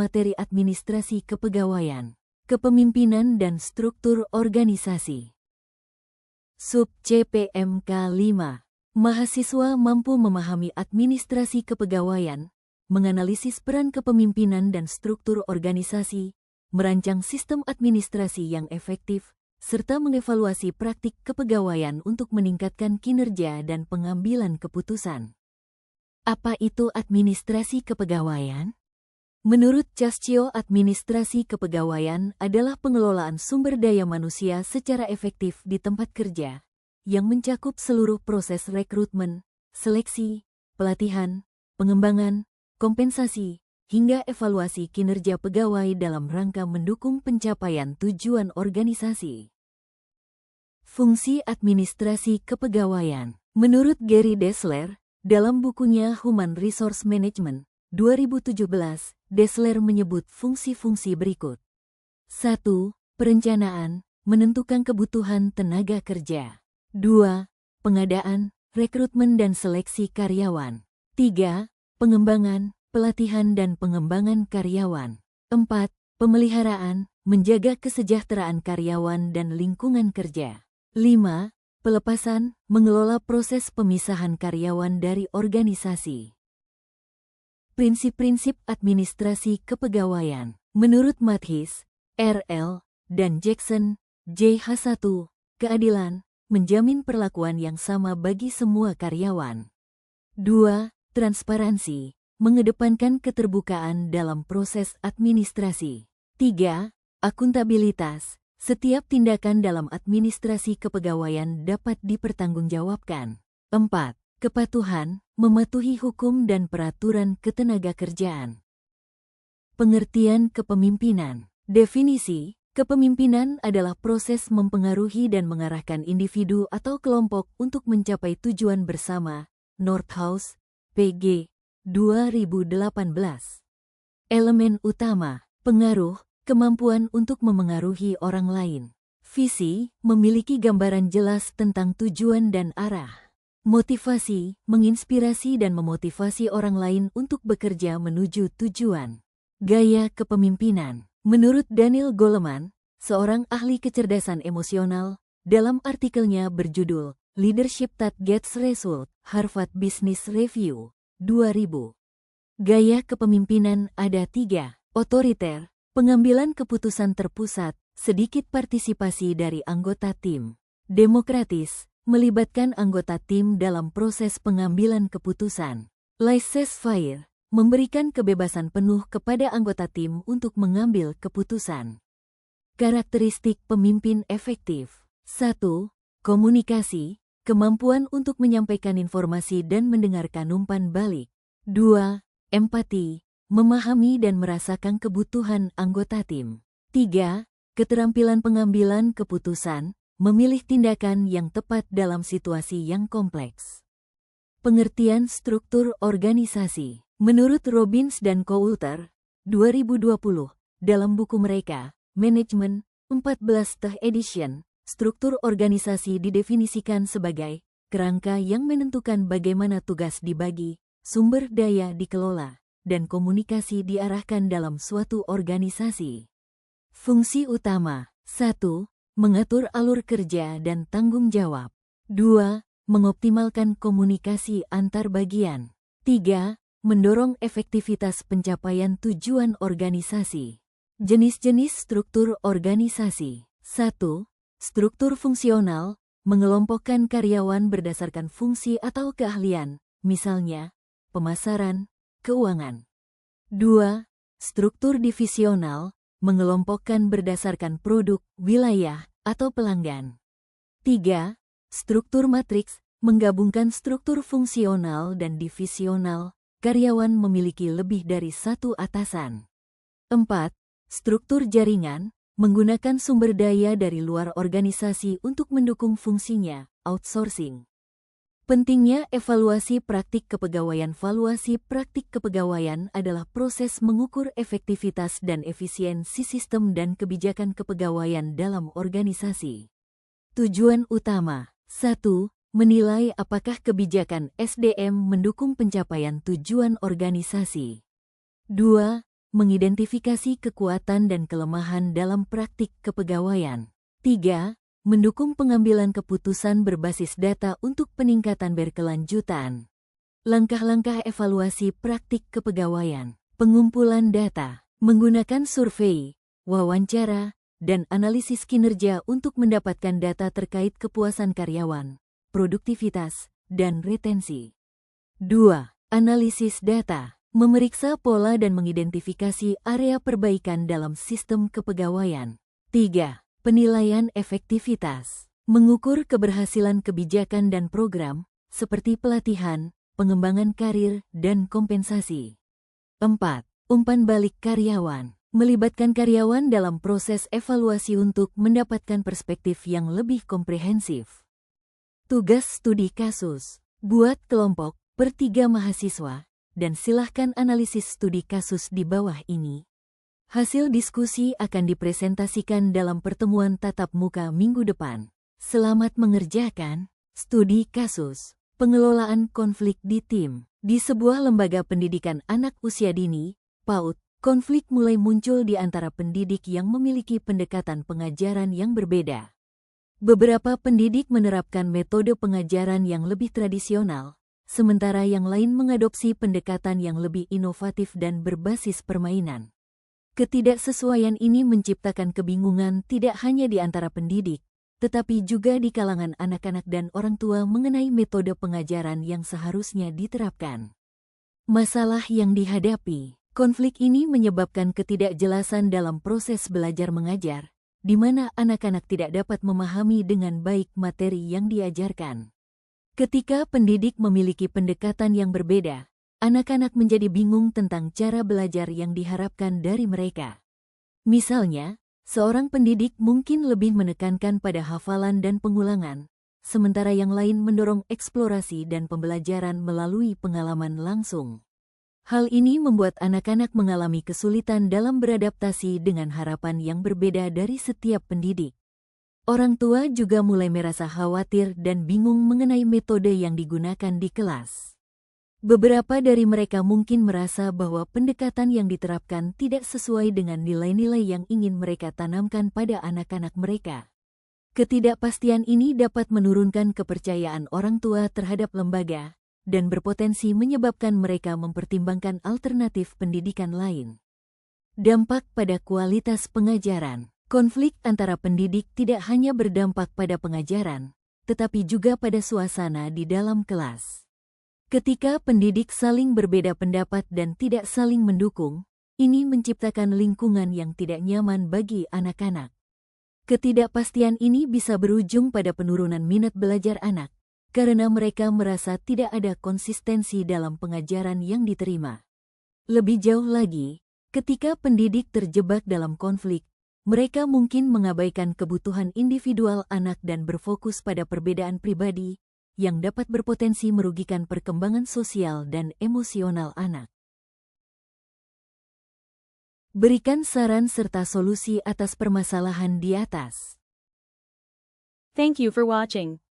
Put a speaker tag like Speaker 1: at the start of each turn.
Speaker 1: Materi administrasi kepegawaian, kepemimpinan dan struktur organisasi. Sub CPMK 5. Mahasiswa mampu memahami administrasi kepegawaian, menganalisis peran kepemimpinan dan struktur organisasi, merancang sistem administrasi yang efektif, serta mengevaluasi praktik kepegawaian untuk meningkatkan kinerja dan pengambilan keputusan. Apa itu administrasi kepegawaian? Menurut Cascio, administrasi kepegawaian adalah pengelolaan sumber daya manusia secara efektif di tempat kerja, yang mencakup seluruh proses rekrutmen, seleksi, pelatihan, pengembangan, kompensasi, hingga evaluasi kinerja pegawai dalam rangka mendukung pencapaian tujuan organisasi. Fungsi administrasi kepegawaian. Menurut Gary Dessler, dalam bukunya Human Resource Management, 2017, Dessler menyebut fungsi-fungsi berikut. 1. Perencanaan, menentukan kebutuhan tenaga kerja. 2. Pengadaan, rekrutmen dan seleksi karyawan. 3. Pengembangan, pelatihan dan pengembangan karyawan. 4. Pemeliharaan, menjaga kesejahteraan karyawan dan lingkungan kerja. 5. Pelepasan, mengelola proses pemisahan karyawan dari organisasi. Prinsip-prinsip administrasi kepegawaian. Menurut Mathis, R.L., dan Jackson, J.H. 1, keadilan, menjamin perlakuan yang sama bagi semua karyawan. 2. Transparansi, mengedepankan keterbukaan dalam proses administrasi. 3. Akuntabilitas, setiap tindakan dalam administrasi kepegawaian dapat dipertanggungjawabkan. 4. Kepatuhan, mematuhi hukum dan peraturan ketenagakerjaan. Pengertian kepemimpinan. Definisi, kepemimpinan adalah proses mempengaruhi dan mengarahkan individu atau kelompok untuk mencapai tujuan bersama. Nordhaus, P.G. 2018. Elemen utama, pengaruh, kemampuan untuk memengaruhi orang lain. Visi, memiliki gambaran jelas tentang tujuan dan arah. Motivasi, menginspirasi dan memotivasi orang lain untuk bekerja menuju tujuan. Gaya kepemimpinan. Menurut Daniel Goleman, seorang ahli kecerdasan emosional, dalam artikelnya berjudul Leadership That Gets Results, Harvard Business Review, 2000. Gaya kepemimpinan ada 3. Otoriter, pengambilan keputusan terpusat, sedikit partisipasi dari anggota tim. Demokratis, melibatkan anggota tim dalam proses pengambilan keputusan. Laissez-faire, memberikan kebebasan penuh kepada anggota tim untuk mengambil keputusan. Karakteristik pemimpin efektif. 1. Komunikasi, kemampuan untuk menyampaikan informasi dan mendengarkan umpan balik. 2. Empati, memahami dan merasakan kebutuhan anggota tim. 3. Keterampilan pengambilan keputusan, memilih tindakan yang tepat dalam situasi yang kompleks. Pengertian struktur organisasi. Menurut Robbins dan Coulter, 2020, dalam buku mereka, Management, 14th edition, struktur organisasi didefinisikan sebagai kerangka yang menentukan bagaimana tugas dibagi, sumber daya dikelola, dan komunikasi diarahkan dalam suatu organisasi. Fungsi utama. 1. Mengatur alur kerja dan tanggung jawab. 2. Mengoptimalkan komunikasi antar bagian. 3. Mendorong efektivitas pencapaian tujuan organisasi. Jenis-jenis struktur organisasi. 1. Struktur fungsional, mengelompokkan karyawan berdasarkan fungsi atau keahlian, misalnya, pemasaran, keuangan. 2. Struktur divisional, mengelompokkan berdasarkan produk, wilayah, atau pelanggan. 3. Struktur matriks, menggabungkan struktur fungsional dan divisional, karyawan memiliki lebih dari satu atasan. 4. Struktur jaringan, menggunakan sumber daya dari luar organisasi untuk mendukung fungsinya, outsourcing. Pentingnya evaluasi praktik kepegawaian. Valuasi praktik kepegawaian adalah proses mengukur efektivitas dan efisiensi sistem dan kebijakan kepegawaian dalam organisasi. Tujuan utama. 1. Menilai apakah kebijakan SDM mendukung pencapaian tujuan organisasi. 2. mengidentifikasi kekuatan dan kelemahan dalam praktik kepegawaian. 3. Mendukung pengambilan keputusan berbasis data untuk peningkatan berkelanjutan. Langkah-langkah evaluasi praktik kepegawaian. Pengumpulan data. Menggunakan survei, wawancara, dan analisis kinerja untuk mendapatkan data terkait kepuasan karyawan, produktivitas, dan retensi. 2. Analisis data. Memeriksa pola dan mengidentifikasi area perbaikan dalam sistem kepegawaian. 3. Penilaian efektivitas. Mengukur keberhasilan kebijakan dan program, seperti pelatihan, pengembangan karir, dan kompensasi. 4. Umpan balik karyawan. Melibatkan karyawan dalam proses evaluasi untuk mendapatkan perspektif yang lebih komprehensif. Tugas studi kasus. Buat kelompok per 3 mahasiswa, dan silahkan analisis studi kasus di bawah ini. Hasil diskusi akan dipresentasikan dalam pertemuan tatap muka minggu depan. Selamat mengerjakan studi kasus. Pengelolaan konflik di tim. Di sebuah lembaga pendidikan anak usia dini, PAUD, konflik mulai muncul di antara pendidik yang memiliki pendekatan pengajaran yang berbeda. Beberapa pendidik menerapkan metode pengajaran yang lebih tradisional, sementara yang lain mengadopsi pendekatan yang lebih inovatif dan berbasis permainan. Ketidaksesuaian ini menciptakan kebingungan tidak hanya di antara pendidik, tetapi juga di kalangan anak-anak dan orang tua mengenai metode pengajaran yang seharusnya diterapkan. Masalah yang dihadapi. Konflik ini menyebabkan ketidakjelasan dalam proses belajar mengajar, di mana anak-anak tidak dapat memahami dengan baik materi yang diajarkan. Ketika pendidik memiliki pendekatan yang berbeda, anak-anak menjadi bingung tentang cara belajar yang diharapkan dari mereka. Misalnya, seorang pendidik mungkin lebih menekankan pada hafalan dan pengulangan, sementara yang lain mendorong eksplorasi dan pembelajaran melalui pengalaman langsung. Hal ini membuat anak-anak mengalami kesulitan dalam beradaptasi dengan harapan yang berbeda dari setiap pendidik. Orang tua juga mulai merasa khawatir dan bingung mengenai metode yang digunakan di kelas. Beberapa dari mereka mungkin merasa bahwa pendekatan yang diterapkan tidak sesuai dengan nilai-nilai yang ingin mereka tanamkan pada anak-anak mereka. Ketidakpastian ini dapat menurunkan kepercayaan orang tua terhadap lembaga, dan berpotensi menyebabkan mereka mempertimbangkan alternatif pendidikan lain. Dampak pada kualitas pengajaran. Konflik antara pendidik tidak hanya berdampak pada pengajaran, tetapi juga pada suasana di dalam kelas. Ketika pendidik saling berbeda pendapat dan tidak saling mendukung, ini menciptakan lingkungan yang tidak nyaman bagi anak-anak. Ketidakpastian ini bisa berujung pada penurunan minat belajar anak, karena mereka merasa tidak ada konsistensi dalam pengajaran yang diterima. Lebih jauh lagi, ketika pendidik terjebak dalam konflik, mereka mungkin mengabaikan kebutuhan individual anak dan berfokus pada perbedaan pribadi, yang dapat berpotensi merugikan perkembangan sosial dan emosional anak. Berikan saran serta solusi atas permasalahan di atas.
Speaker 2: Thank you for watching.